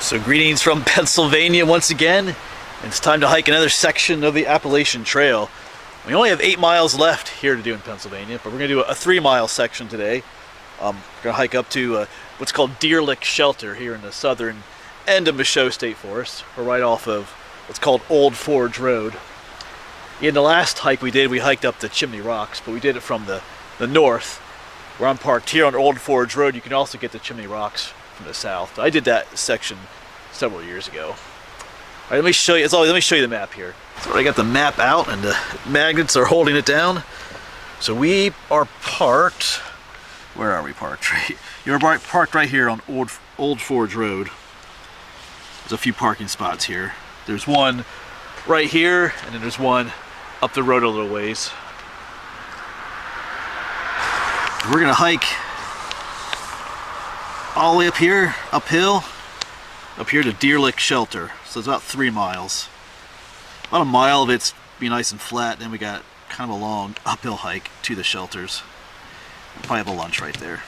So greetings from Pennsylvania once again. It's time to hike another section of the Appalachian Trail. We only have 8 miles left here to do in Pennsylvania, but we're going to do a 3-mile section today. We're going to hike up to what's called Deer Lick Shelter here in the southern end of Michaud State Forest. We're right off of what's called Old Forge Road. In the last hike we did, we hiked up the Chimney Rocks, but we did it from the north. Where I'm parked here on Old Forge Road, you can also get the Chimney Rocks from the south. I did that section several years ago. All right, let me show you. As always, let me show you the map here. So I got the map out, and the magnets are holding it down. So we are parked. Where are we parked? You're parked right here on Old Forge Road. There's a few parking spots here. There's one right here, and then there's one up the road a little ways. We're gonna hike all the way up here, uphill, up here to Deer Lick Shelter. So it's about 3 miles. About a mile of it's be nice and flat, then we got kind of a long uphill hike to the shelters. We'll probably have a lunch right there.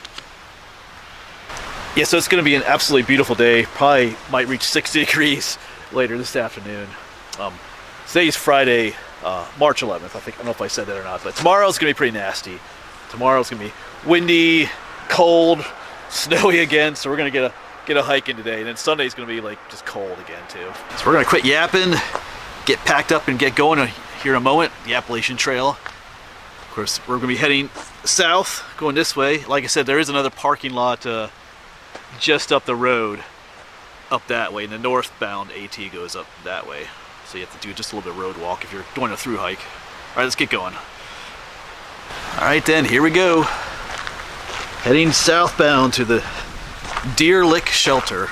Yeah, so it's gonna be an absolutely beautiful day. Probably might reach 60 degrees later this afternoon. Today's Friday, March 11th. I don't know if I said that or not, but tomorrow's gonna be pretty nasty. Tomorrow's gonna be windy, cold, snowy again, so we're gonna get a hike in today, and then Sunday's gonna be like just cold again too. So we're gonna quit yapping, get packed up and get going here in a moment. The Appalachian Trail. Of course, we're gonna be heading south, going this way. Like I said, there is another parking lot just up the road, up that way, and the northbound AT goes up that way. So you have to do just a little bit of road walk if you're doing a through hike. All right, let's get going. All right then, here we go. Heading southbound to the Deer Lick Shelter.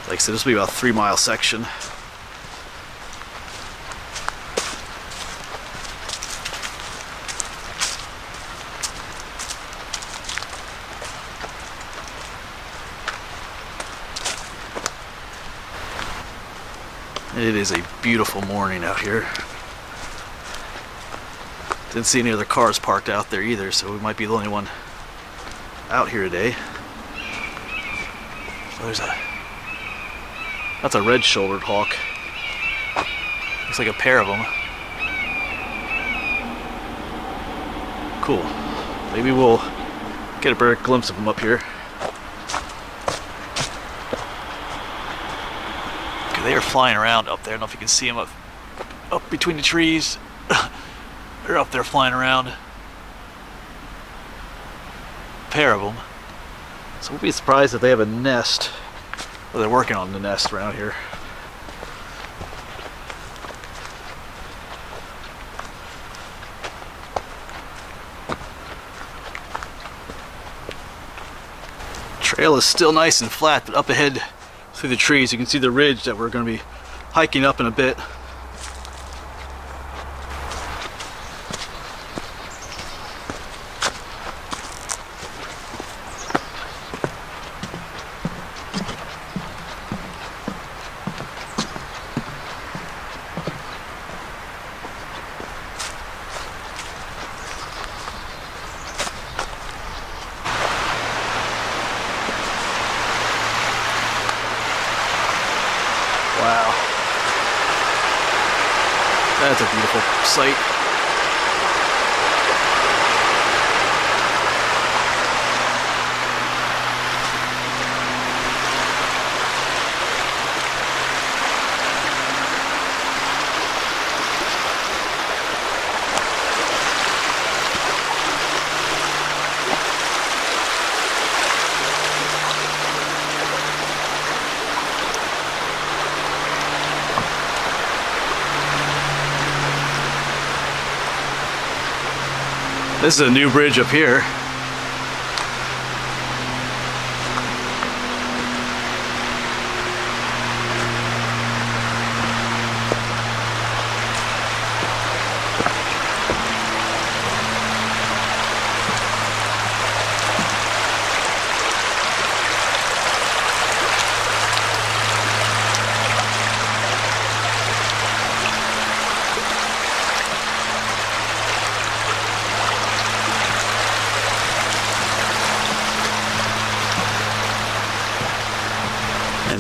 Like I said, this will be about a 3-mile section. It is a beautiful morning out here. Didn't see any other cars parked out there either, so we might be the only one out here today. So that's a red-shouldered hawk. Looks like a pair of them. Cool. Maybe we'll get a better glimpse of them up here. They are flying around up there. I don't know if you can see them up between the trees. They're up there flying around. A pair of them. So we'll be surprised if they have a nest. Well, they're working on the nest around here. Trail is still nice and flat, but up ahead through the trees you can see the ridge that we're going to be hiking up in a bit. Wow. That's a beautiful sight. This is a new bridge up here.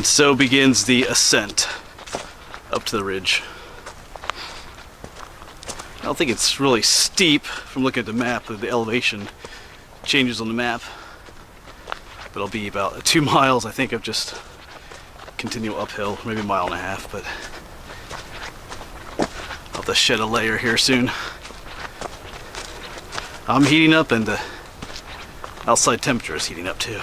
And so begins the ascent up to the ridge. I don't think it's really steep from looking at the map. The elevation changes on the map, but it'll be about 2 miles, I think, of just continual uphill, maybe 1.5 miles, but I'll have to shed a layer here soon. I'm heating up and the outside temperature is heating up too.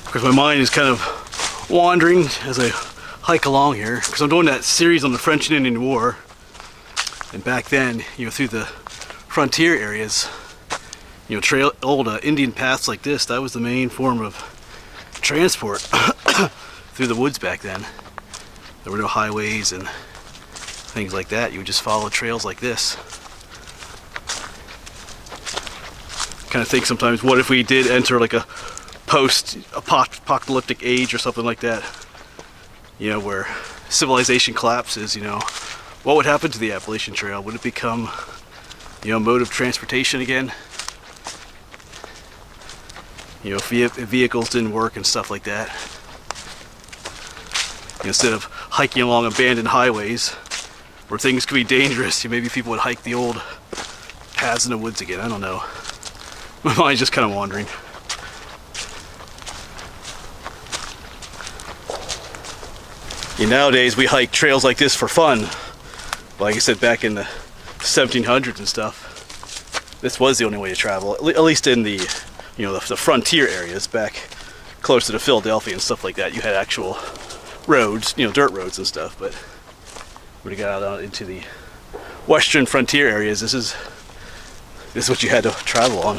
Of course, my mind is kind of wandering as I hike along here, because I'm doing that series on the French and Indian War, and back then, you know, through the frontier areas, you know, old Indian paths like this, that was the main form of transport through the woods back then. There were no highways and things like that. You would just follow trails like this. Kind of think sometimes, what if we did enter like a post-apocalyptic age or something like that, you know, where civilization collapses, you know, what would happen to the Appalachian Trail? Would it become, you know, a mode of transportation again? You know, if vehicles didn't work and stuff like that. You know, instead of hiking along abandoned highways where things could be dangerous, maybe people would hike the old paths in the woods again. I don't know. My mind's just kind of wandering. You know, nowadays we hike trails like this for fun. Like I said, back in the 1700s and stuff, this was the only way to travel, at least in the, you know, the frontier areas back closer to Philadelphia and stuff like that. You had actual roads, you know, dirt roads and stuff, but when you got out into the western frontier areas, this is what you had to travel on.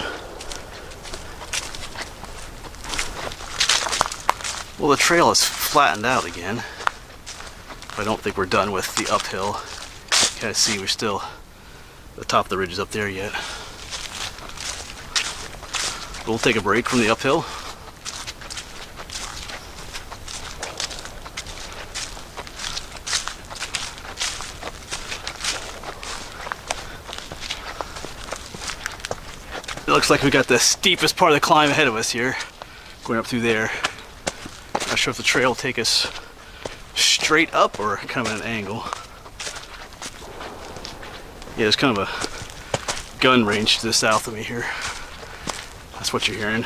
Well, the trail is flattened out again. I don't think we're done with the uphill. You kind of see we're still, the top of the ridge is up there yet. We'll take a break from the uphill. It looks like we got the steepest part of the climb ahead of us here, going up through there. Not sure if the trail will take us straight up or kind of at an angle. Yeah, there's kind of a gun range to the south of me here. That's what you're hearing.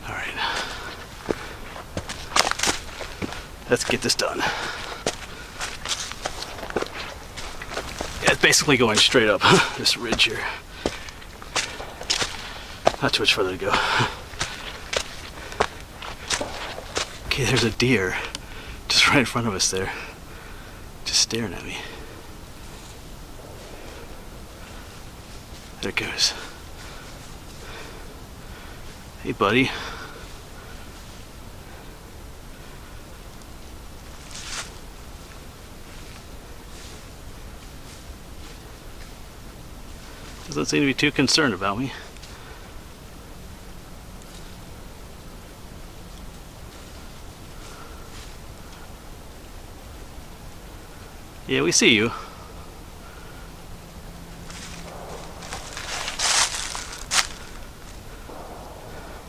All right, let's get this done. Yeah, it's basically going straight up this ridge here. Not too much further to go. Okay, there's a deer just right in front of us there, just staring at me. There it goes. Hey, buddy. Doesn't seem to be too concerned about me. Yeah, we see you.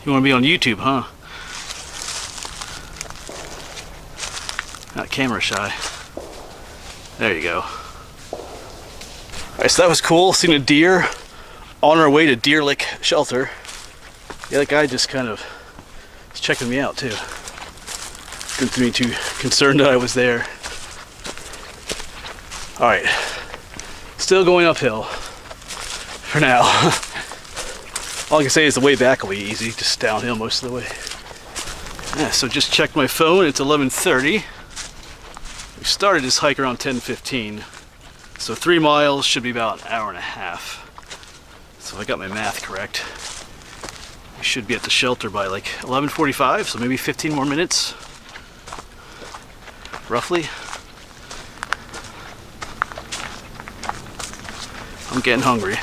You want to be on YouTube, huh? Not camera shy. There you go. Alright, so that was cool, seeing a deer on our way to Deer Lick Shelter. Yeah, that guy just kind of was checking me out too. Didn't seem too concerned that I was there. Alright, still going uphill for now. All I can say is the way back will be easy, just downhill most of the way. Yeah, so just checked my phone, it's 11:30. We started this hike around 10:15. So 3 miles should be about 1.5 hours. So if I got my math correct, we should be at the shelter by like 11:45, so maybe 15 more minutes, roughly. I'm getting hungry.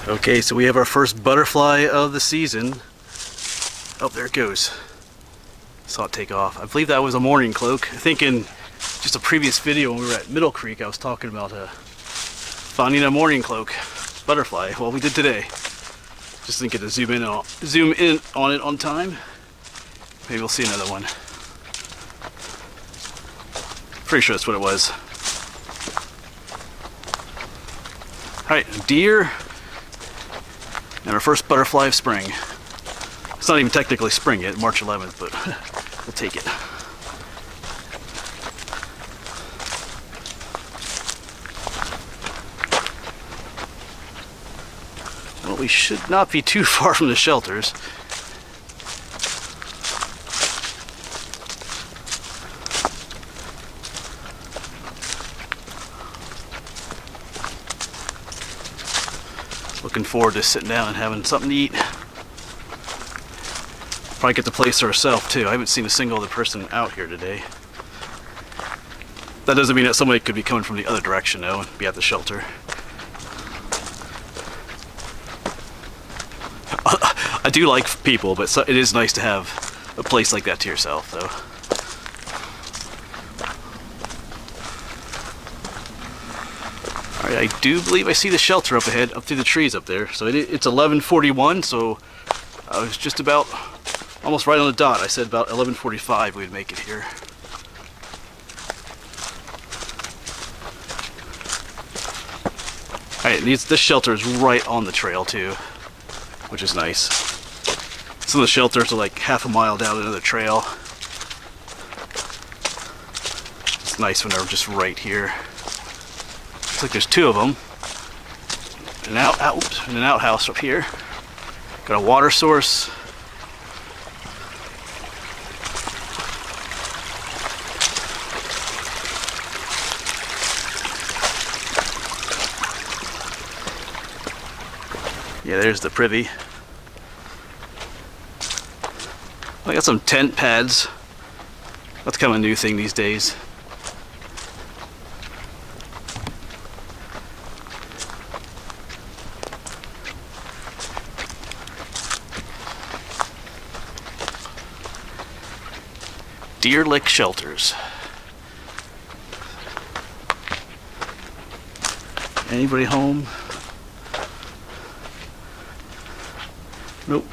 Okay, so we have our first butterfly of the season. Oh, there it goes. Saw it take off. I believe that was a morning cloak. I think in just a previous video when we were at Middle Creek, I was talking about finding a morning cloak butterfly. Well, we did today. Just didn't get to zoom in on it on time. Maybe we'll see another one. Pretty sure that's what it was. Alright, deer. And our first butterfly of spring. It's not even technically spring yet, March 11th, but we'll take it. Well, we should not be too far from the shelters. Looking forward to sitting down and having something to eat. Probably get the place to ourselves too. I haven't seen a single other person out here today. That doesn't mean that somebody could be coming from the other direction though and be at the shelter. I do like people, but it is nice to have a place like that to yourself though. Alright, I do believe I see the shelter up ahead, up through the trees up there. So it's 11:41, so I was just about, almost right on the dot. I said about 11:45 we'd make it here. Alright, this shelter is right on the trail too, which is nice. Some of the shelters are like half a mile down another trail. It's nice when they're just right here. Looks like there's two of them. And an outhouse up here. Got a water source. Yeah, there's the privy. I got some tent pads. That's kind of a new thing these days. Deer Lick Shelters. Anybody home? Nope.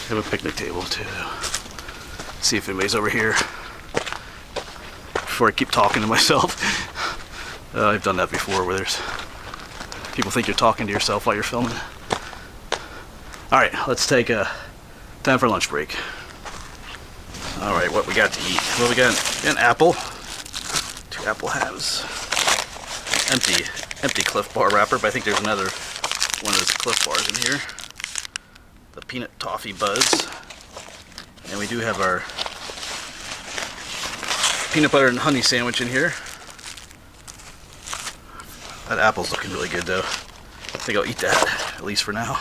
Have a picnic table too. See if anybody's over here. Before I keep talking to myself. I've done that before where there's people think you're talking to yourself while you're filming. Alright, let's take a time for lunch break. Alright, what we got to eat? Well, we got an apple. 2 apple halves. Empty Cliff Bar wrapper, but I think there's another one of those Cliff Bars in here. The peanut toffee buzz. And we do have our peanut butter and honey sandwich in here. That apple's looking really good though. I think I'll eat that, at least for now.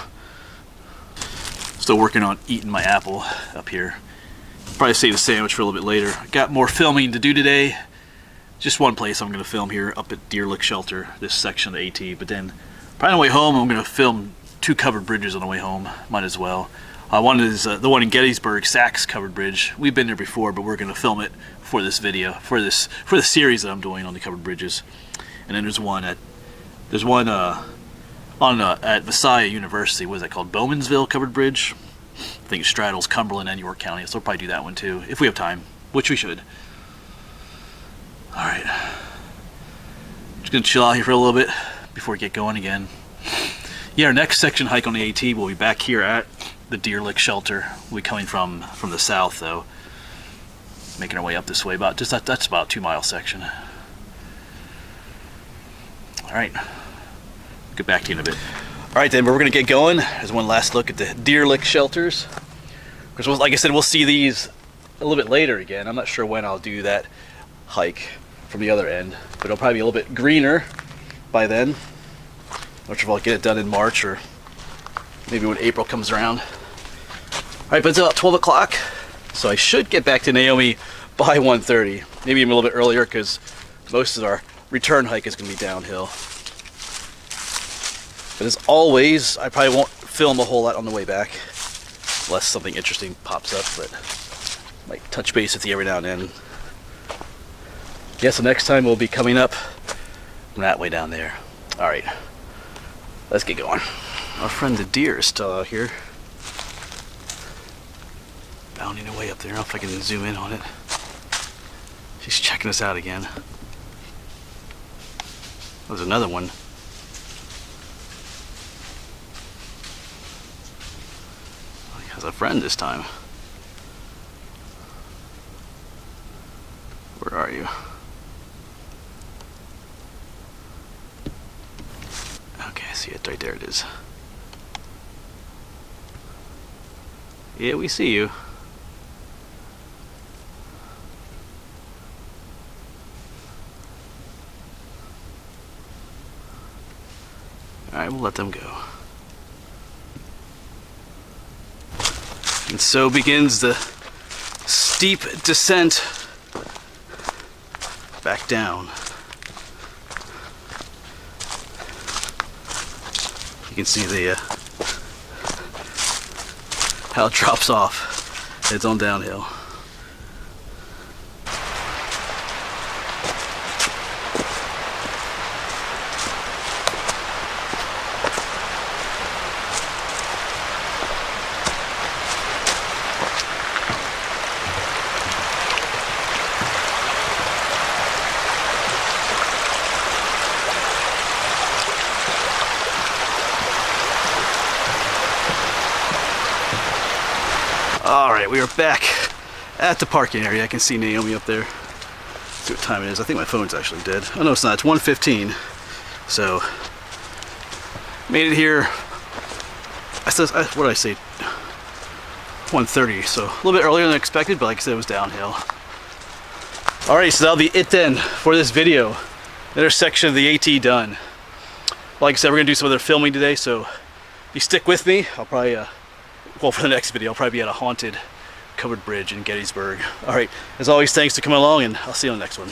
Still working on eating my apple up here. Probably save the sandwich for a little bit later. Got more filming to do today. Just one place I'm going to film here up at Deer Lick Shelter, this section of the AT. But then, probably on the way home, I'm going to film 2 covered bridges on the way home. Might as well. One is the one in Gettysburg, Sachs covered bridge. We've been there before, but we're going to film it for this video, for the series that I'm doing on the covered bridges. And then there's one at Messiah University. What is that called? Bowmansville covered bridge. I think it straddles Cumberland and York County, so we'll probably do that one too, if we have time, which we should. Alright. Just gonna chill out here for a little bit before we get going again. Yeah, our next section hike on the AT will be back here at the Deer Lick Shelter. We'll be coming from the south though. Making our way up this way, that's about a 2-mile section. Alright. Get back to you in a bit. Alright then, but we're going to get going. There's one last look at the Deer Lick Shelters. Because like I said, we'll see these a little bit later again. I'm not sure when I'll do that hike from the other end. But it'll probably be a little bit greener by then. Not sure if I'll get it done in March or maybe when April comes around. Alright, but it's about 12 o'clock. So I should get back to Naomi by 1:30. Maybe even a little bit earlier because most of our return hike is going to be downhill. But as always, I probably won't film a whole lot on the way back, unless something interesting pops up, but might touch base with you every now and then. Yeah, so next time we'll be coming up from that way down there. Alright, let's get going. Our friend the deer is still out here, bounding away up there. I don't know if I can zoom in on it. She's checking us out again. There's another one. He has a friend this time. Where are you? Okay, I see it right there. It is. Yeah, we see you. Alright, we'll let them go. And so begins the steep descent back down. You can see the how it drops off. It's on downhill. Alright, we are back at the parking area. I can see Naomi up there. Let's see what time it is. I think my phone's actually dead. Oh no, it's not. It's 1:15. So, made it here. What did I say? 1:30. So, a little bit earlier than expected, but like I said, it was downhill. Alright, so that'll be it then for this video. Another section of the AT done. Like I said, we're going to do some other filming today, so if you stick with me, I'll probably... well, for the next video, I'll probably be at a haunted covered bridge in Gettysburg. Alright, as always, thanks for coming along, and I'll see you on the next one.